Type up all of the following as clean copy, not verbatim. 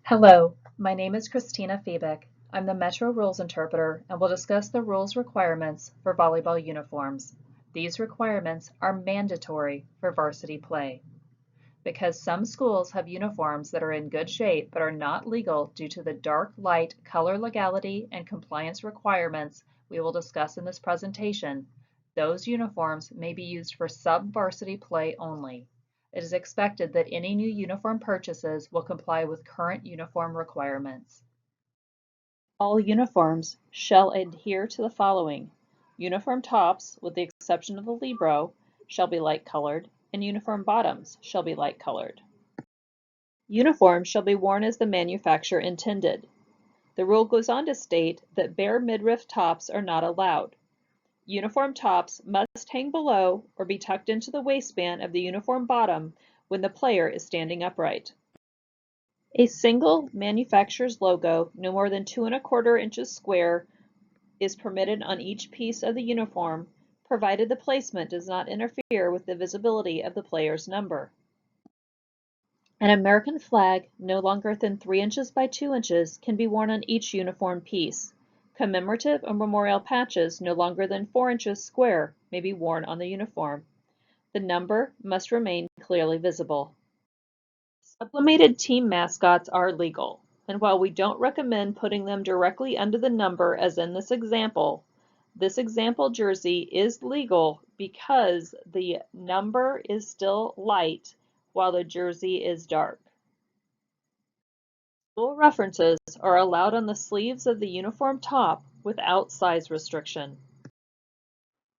Hello, my name is Christina Febeck. I'm the Metro Rules Interpreter and will discuss the rules requirements for volleyball uniforms. These requirements are mandatory for varsity play. Because some schools have uniforms that are in good shape but are not legal due to the dark light color legality and compliance requirements we will discuss in this presentation, those uniforms may be used for sub-varsity play only. It is expected that any new uniform purchases will comply with current uniform requirements. All uniforms shall adhere to the following. Uniform tops, with the exception of the libero, shall be light colored, and uniform bottoms shall be light colored. Uniforms shall be worn as the manufacturer intended. The rule goes on to state that bare midriff tops are not allowed. Uniform tops must hang below or be tucked into the waistband of the uniform bottom when the player is standing upright. A single manufacturer's logo, no more than 2¼ inches square, is permitted on each piece of the uniform, provided the placement does not interfere with the visibility of the player's number. An American flag, no longer than 3 inches by 2 inches, can be worn on each uniform piece. Commemorative or memorial patches, no longer than 4 inches square, may be worn on the uniform. The number must remain clearly visible. Sublimated team mascots are legal, and while we don't recommend putting them directly under the number as in this example jersey is legal because the number is still light while the jersey is dark. School references are allowed on the sleeves of the uniform top without size restriction.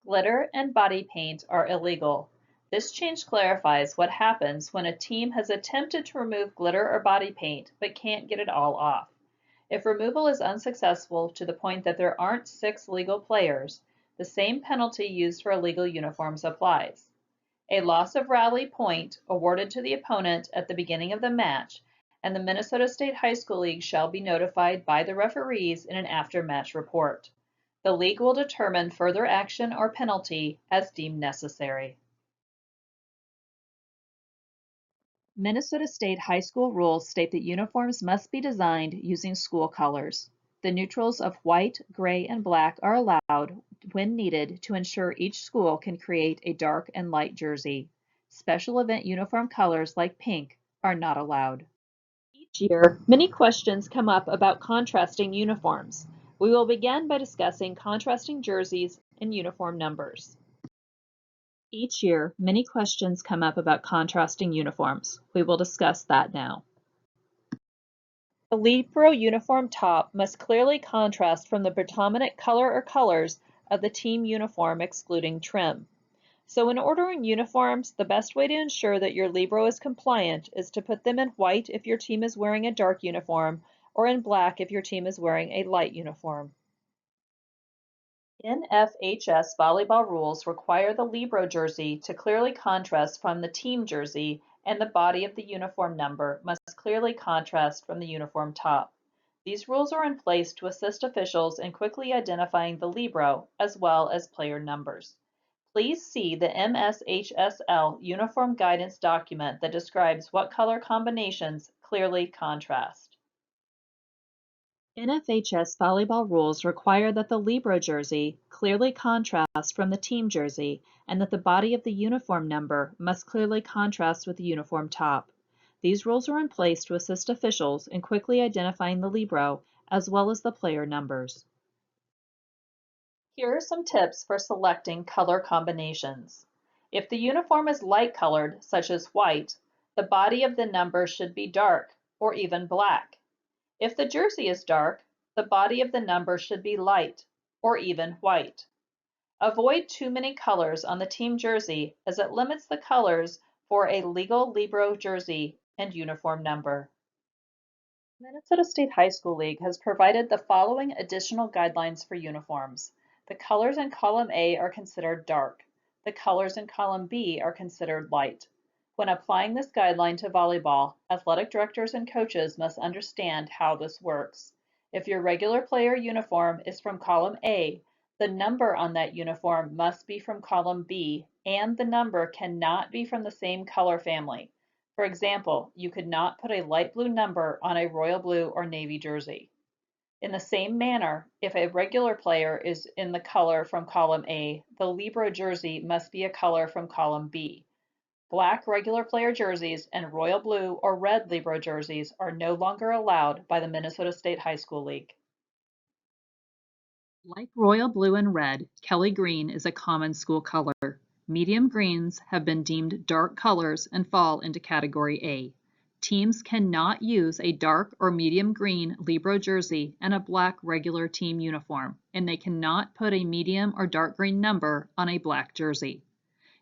Glitter and body paint are illegal. This change clarifies what happens when a team has attempted to remove glitter or body paint but can't get it all off. If removal is unsuccessful to the point that there aren't 6 legal players, the same penalty used for illegal uniforms applies. A loss of rally point awarded to the opponent at the beginning of the match, and the Minnesota State High School League shall be notified by the referees in an after-match report. The league will determine further action or penalty as deemed necessary. Minnesota State high school rules state that uniforms must be designed using school colors. The neutrals of white, gray, and black are allowed when needed to ensure each school can create a dark and light jersey. Special event uniform colors like pink are not allowed. Each year, many questions come up about contrasting uniforms. We will begin by discussing contrasting jerseys and uniform numbers. Each year, many questions come up about contrasting uniforms. We will discuss that now. The libero uniform top must clearly contrast from the predominant color or colors of the team uniform excluding trim. So in ordering uniforms, the best way to ensure that your libero is compliant is to put them in white if your team is wearing a dark uniform, or in black if your team is wearing a light uniform. MSHSL volleyball rules require the libero jersey to clearly contrast from the team jersey, and the body of the uniform number must clearly contrast from the uniform top. These rules are in place to assist officials in quickly identifying the libero as well as player numbers. Please see the MSHSL uniform guidance document that describes what color combinations clearly contrast. NFHS volleyball rules require that the libero jersey clearly contrast from the team jersey and that the body of the uniform number must clearly contrast with the uniform top. These rules are in place to assist officials in quickly identifying the libero as well as the player numbers. Here are some tips for selecting color combinations. If the uniform is light colored, such as white, the body of the number should be dark or even black. If the jersey is dark, the body of the number should be light, or even white. Avoid too many colors on the team jersey as it limits the colors for a legal libero jersey and uniform number. Minnesota State High School League has provided the following additional guidelines for uniforms. The colors in column A are considered dark. The colors in column B are considered light. When applying this guideline to volleyball, athletic directors and coaches must understand how this works. If your regular player uniform is from column A, the number on that uniform must be from column B, and the number cannot be from the same color family. For example, you could not put a light blue number on a royal blue or navy jersey. In the same manner, if a regular player is in the color from column A, the Libero jersey must be a color from column B. Black regular player jerseys and royal blue or red Libero jerseys are no longer allowed by the Minnesota State High School League. Like royal blue and red, Kelly green is a common school color. Medium greens have been deemed dark colors and fall into category A. Teams cannot use a dark or medium green Libero jersey and a black regular team uniform, and they cannot put a medium or dark green number on a black jersey.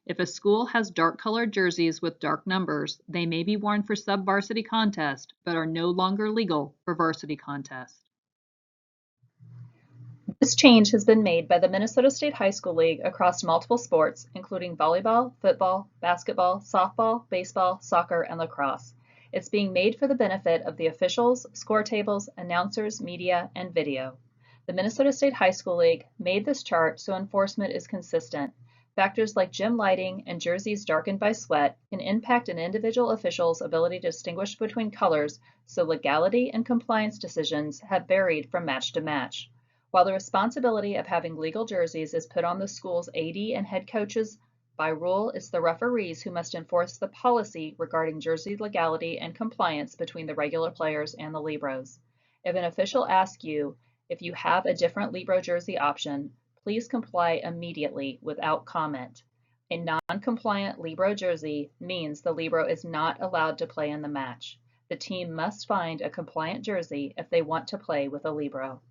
If a school has dark colored jerseys with dark numbers, they may be worn for sub-varsity contest, but are no longer legal for varsity contest. This change has been made by the Minnesota State High School League across multiple sports, including volleyball, football, basketball, softball, baseball, soccer, and lacrosse. It's being made for the benefit of the officials, score tables, announcers, media, and video. The Minnesota State High School League made this chart so enforcement is consistent. Factors like gym lighting and jerseys darkened by sweat can impact an individual official's ability to distinguish between colors, so legality and compliance decisions have varied from match to match. While the responsibility of having legal jerseys is put on the school's AD and head coaches, by rule, it's the referees who must enforce the policy regarding jersey legality and compliance between the regular players and the Liberos. If an official asks you if you have a different Libero jersey option, please comply immediately without comment. A non-compliant Libero jersey means the Libero is not allowed to play in the match. The team must find a compliant jersey if they want to play with a Libero.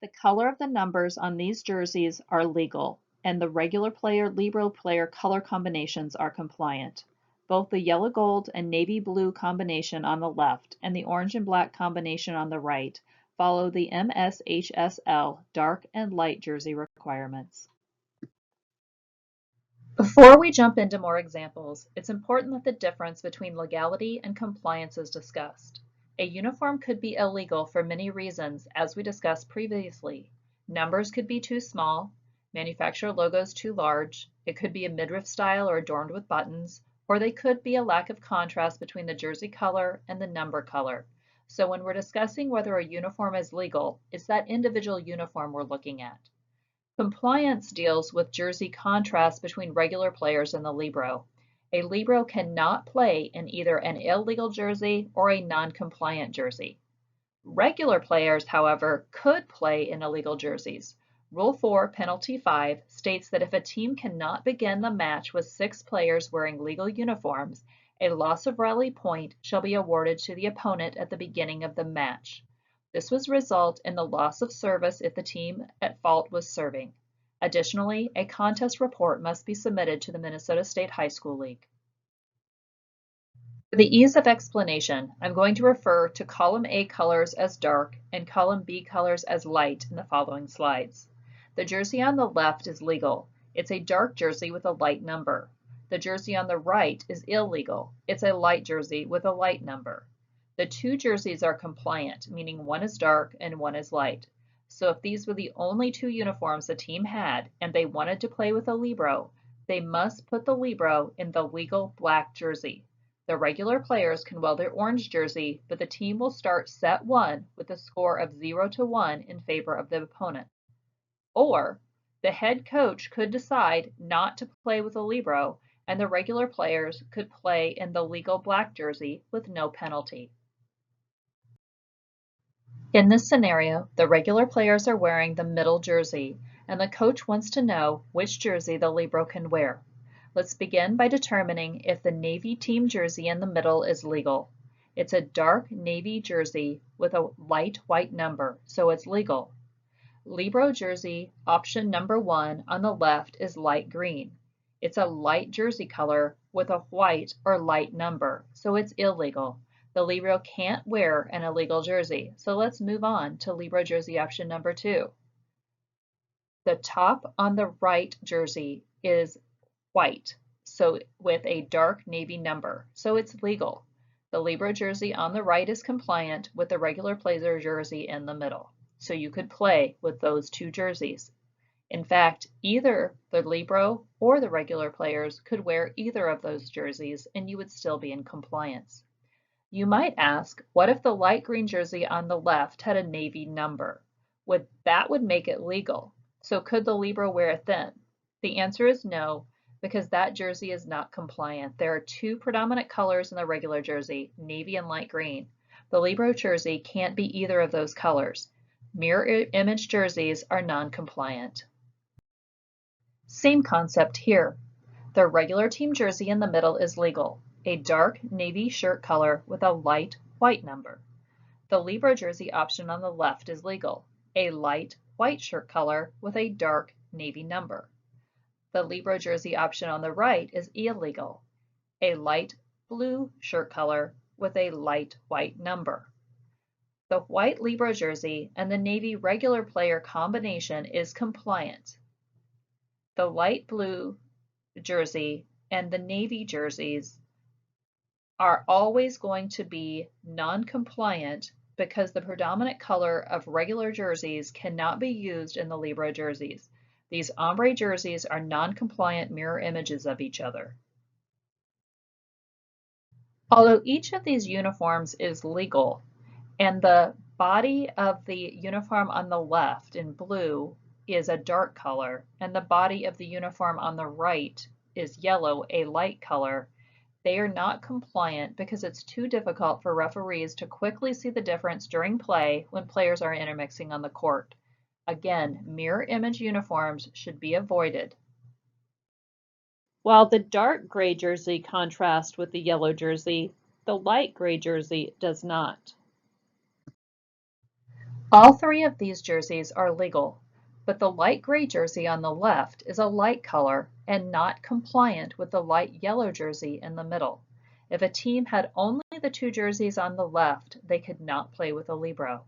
The color of the numbers on these jerseys are legal, and the regular player Libero player color combinations are compliant. Both the yellow gold and navy blue combination on the left and the orange and black combination on the right follow the MSHSL dark and light jersey requirements. Before we jump into more examples, it's important that the difference between legality and compliance is discussed. A uniform could be illegal for many reasons, as we discussed previously. Numbers could be too small, manufacturer logos too large, it could be a midriff style or adorned with buttons, or they could be a lack of contrast between the jersey color and the number color. So when we're discussing whether a uniform is legal, it's that individual uniform we're looking at. Compliance deals with jersey contrast between regular players and the Libero. A Libero cannot play in either an illegal jersey or a non-compliant jersey. Regular players, however, could play in illegal jerseys. Rule 4, Penalty 5 states that if a team cannot begin the match with 6 players wearing legal uniforms, a loss of rally point shall be awarded to the opponent at the beginning of the match. This would result in the loss of service if the team at fault was serving. Additionally, a contest report must be submitted to the Minnesota State High School League. For the ease of explanation, I'm going to refer to column A colors as dark and column B colors as light in the following slides. The jersey on the left is legal. It's a dark jersey with a light number. The jersey on the right is illegal. It's a light jersey with a light number. The two jerseys are compliant, meaning one is dark and one is light. So if these were the only two uniforms the team had and they wanted to play with a Libero, they must put the Libero in the legal black jersey. The regular players can wear their orange jersey, but the team will start set 1 with a score of 0-1 in favor of the opponent. Or the head coach could decide not to play with a Libero, and the regular players could play in the legal black jersey with no penalty. In this scenario, the regular players are wearing the middle jersey, and the coach wants to know which jersey the Libero can wear. Let's begin by determining if the Navy team jersey in the middle is legal. It's a dark navy jersey with a light white number, so it's legal. Libero jersey option number 1 on the left is light green. It's a light jersey color with a white or light number, so it's illegal. The Libero can't wear an illegal jersey, so let's move on to Libero jersey option number 2. The top on the right jersey is white, so with a dark navy number, so it's legal. The Libero jersey on the right is compliant with the regular player jersey in the middle, so you could play with those two jerseys. In fact, either the libero or the regular players could wear either of those jerseys and you would still be in compliance. You might ask, what if the light green jersey on the left had a navy number? That would make it legal. So could the libero wear it then? The answer is no, because that jersey is not compliant. There are two predominant colors in the regular jersey, navy and light green. The libero jersey can't be either of those colors. Mirror image jerseys are non-compliant. Same concept here. The regular team jersey in the middle is legal, a dark navy shirt color with a light white number. The libero jersey option on the left is legal, a light white shirt color with a dark navy number. The libero jersey option on the right is illegal, a light blue shirt color with a light white number. The white libero jersey and the navy regular player combination is compliant. The light blue jersey and the navy jerseys are always going to be non-compliant because the predominant color of regular jerseys cannot be used in the libero jerseys. These ombre jerseys are non-compliant mirror images of each other. Although each of these uniforms is legal, and the body of the uniform on the left in blue is a dark color, and the body of the uniform on the right is yellow, a light color, they are not compliant because it's too difficult for referees to quickly see the difference during play when players are intermixing on the court. Again, mirror image uniforms should be avoided. While the dark gray jersey contrasts with the yellow jersey, the light gray jersey does not. All three of these jerseys are legal, but the light gray jersey on the left is a light color and not compliant with the light yellow jersey in the middle. If a team had only the two jerseys on the left, they could not play with a libero.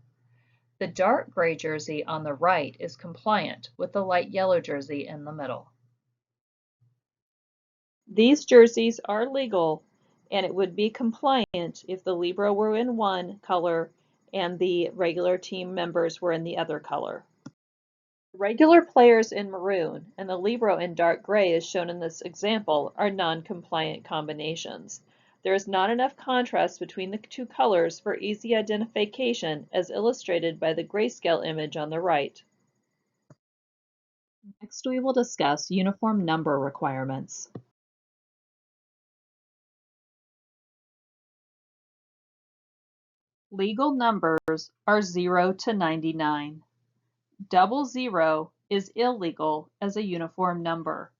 The dark gray jersey on the right is compliant with the light yellow jersey in the middle. These jerseys are legal, and it would be compliant if the libero were in one color and the regular team members were in the other color. Regular players in maroon and the libero in dark gray as shown in this example are non-compliant combinations. There is not enough contrast between the two colors for easy identification as illustrated by the grayscale image on the right. Next we will discuss uniform number requirements. Legal numbers are 0 to 99. Double zero is illegal as a uniform number.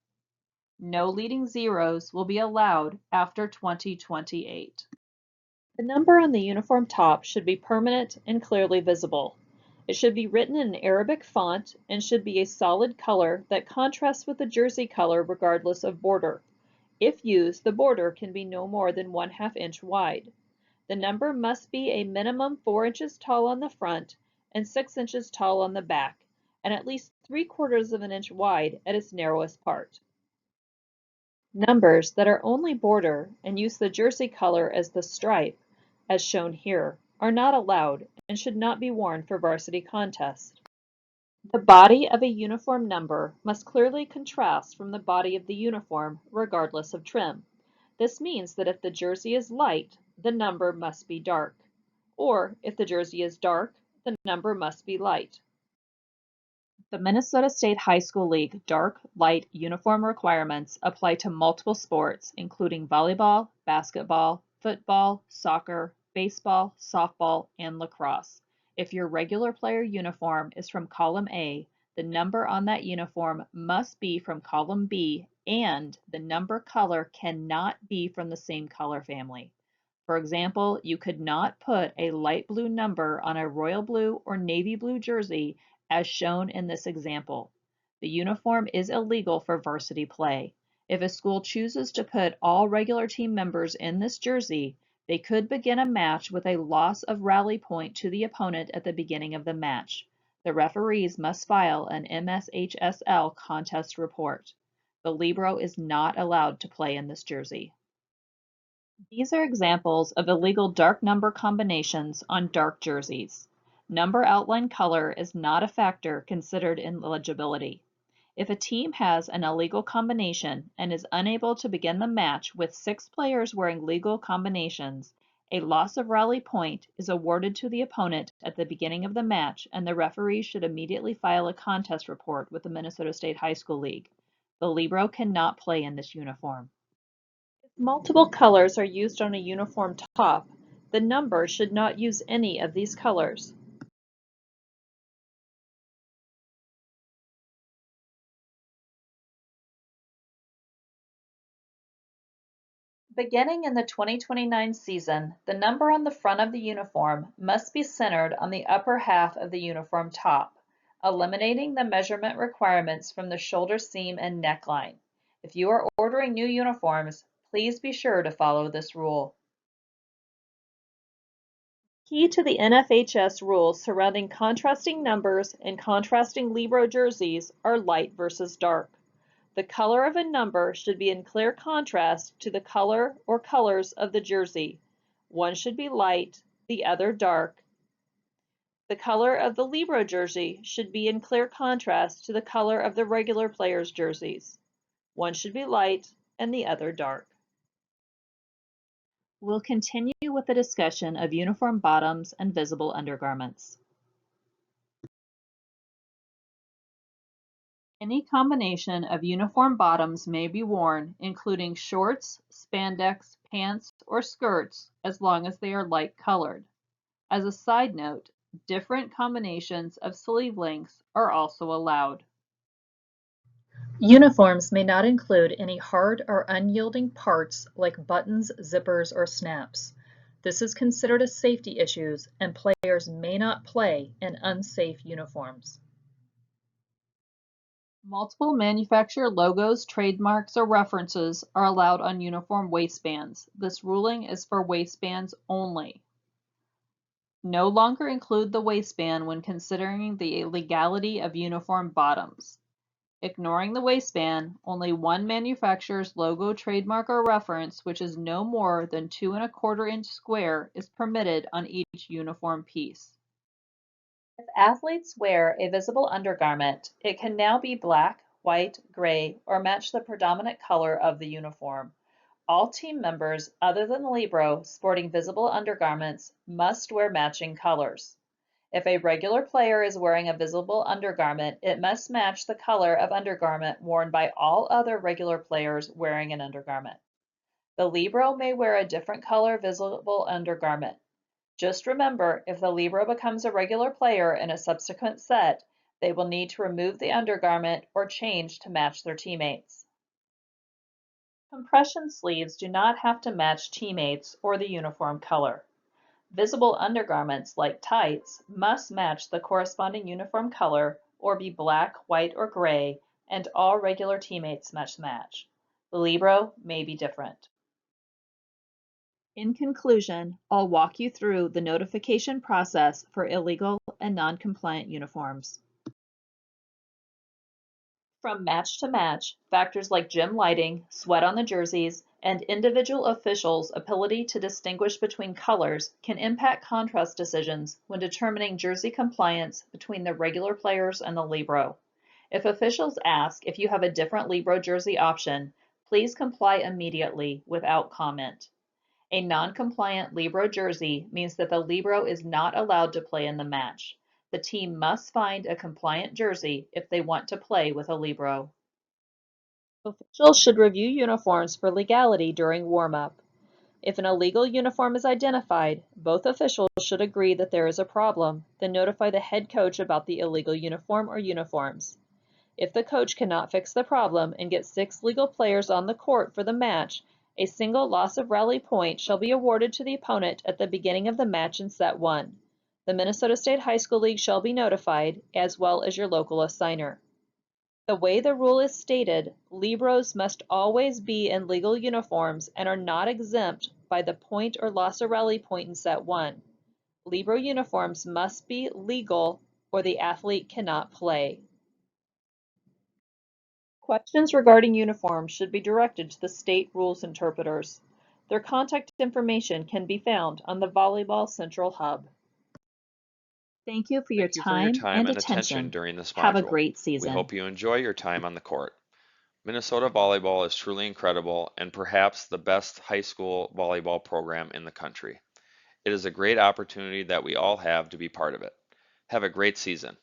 No leading zeros will be allowed after 2028. The number on the uniform top should be permanent and clearly visible. It should be written in Arabic font and should be a solid color that contrasts with the jersey color regardless of border. If used, the border can be no more than 1/2 inch wide. The number must be a minimum 4 inches tall on the front and 6 inches tall on the back, and at least 3/4 of an inch wide at its narrowest part. Numbers that are only border and use the jersey color as the stripe, as shown here, are not allowed and should not be worn for varsity contests. The body of a uniform number must clearly contrast from the body of the uniform regardless of trim. This means that if the jersey is light, the number must be dark, or if the jersey is dark, the number must be light. The Minnesota State High School League dark-light uniform requirements apply to multiple sports, including volleyball, basketball, football, soccer, baseball, softball, and lacrosse. If your regular player uniform is from column A, the number on that uniform must be from column B, and the number color cannot be from the same color family. For example, you could not put a light blue number on a royal blue or navy blue jersey as shown in this example. The uniform is illegal for varsity play. If a school chooses to put all regular team members in this jersey, they could begin a match with a loss of rally point to the opponent at the beginning of the match. The referees must file an MSHSL contest report. The libero is not allowed to play in this jersey. These are examples of illegal dark number combinations on dark jerseys. Number outline color is not a factor considered in eligibility. If a team has an illegal combination and is unable to begin the match with 6 players wearing legal combinations, a loss of rally point is awarded to the opponent at the beginning of the match, and the referee should immediately file a contest report with the Minnesota State High School League. The libero cannot play in this uniform. If multiple colors are used on a uniform top, the number should not use any of these colors. Beginning in the 2029 season, the number on the front of the uniform must be centered on the upper half of the uniform top, eliminating the measurement requirements from the shoulder seam and neckline. If you are ordering new uniforms, please be sure to follow this rule. Key to the NFHS rules surrounding contrasting numbers and contrasting libero jerseys are light versus dark. The color of a number should be in clear contrast to the color or colors of the jersey. One should be light, the other dark. The color of the libero jersey should be in clear contrast to the color of the regular players' jerseys. One should be light and the other dark. We'll continue with the discussion of uniform bottoms and visible undergarments. Any combination of uniform bottoms may be worn, including shorts, spandex, pants, or skirts, as long as they are light colored. As a side note, different combinations of sleeve lengths are also allowed. Uniforms may not include any hard or unyielding parts like buttons, zippers, or snaps. This is considered a safety issue, and players may not play in unsafe uniforms. Multiple manufacturer logos, trademarks, or references are allowed on uniform waistbands. This ruling is for waistbands only. No longer include the waistband when considering the legality of uniform bottoms. Ignoring the waistband, only one manufacturer's logo, trademark, or reference, which is no more than 2¼ inch square, is permitted on each uniform piece. If athletes wear a visible undergarment, it can now be black, white, gray, or match the predominant color of the uniform. All team members other than the libero sporting visible undergarments must wear matching colors. If a regular player is wearing a visible undergarment, it must match the color of undergarment worn by all other regular players wearing an undergarment. The libero may wear a different color visible undergarment. Just remember, if the libero becomes a regular player in a subsequent set, they will need to remove the undergarment or change to match their teammates. Compression sleeves do not have to match teammates or the uniform color. Visible undergarments, like tights, must match the corresponding uniform color or be black, white, or gray, and all regular teammates must match. The libero may be different. In conclusion, I'll walk you through the notification process for illegal and non-compliant uniforms. From match to match, factors like gym lighting, sweat on the jerseys, and individual officials' ability to distinguish between colors can impact contrast decisions when determining jersey compliance between the regular players and the libero. If officials ask if you have a different libero jersey option, please comply immediately without comment. A non-compliant libero jersey means that the libero is not allowed to play in the match. The team must find a compliant jersey if they want to play with a libero. Officials should review uniforms for legality during warm-up. If an illegal uniform is identified, both officials should agree that there is a problem, then notify the head coach about the illegal uniform or uniforms. If the coach cannot fix the problem and get 6 legal players on the court for the match, a single loss of rally point shall be awarded to the opponent at the beginning of the match in set 1. The Minnesota State High School League shall be notified, as well as your local assigner. The way the rule is stated, liberos must always be in legal uniforms and are not exempt by the point or loss of rally point in set 1. Libero uniforms must be legal or the athlete cannot play. Questions regarding uniforms should be directed to the state rules interpreters. Their contact information can be found on the Volleyball Central Hub. Thank you for your Thank you for your time time and and attention attention. during this Have a module. great We season. hope you enjoy your time on the court. Minnesota volleyball is truly incredible and perhaps the best high school volleyball program in the country. It is a great opportunity that we all have to be part of it. Have a great season.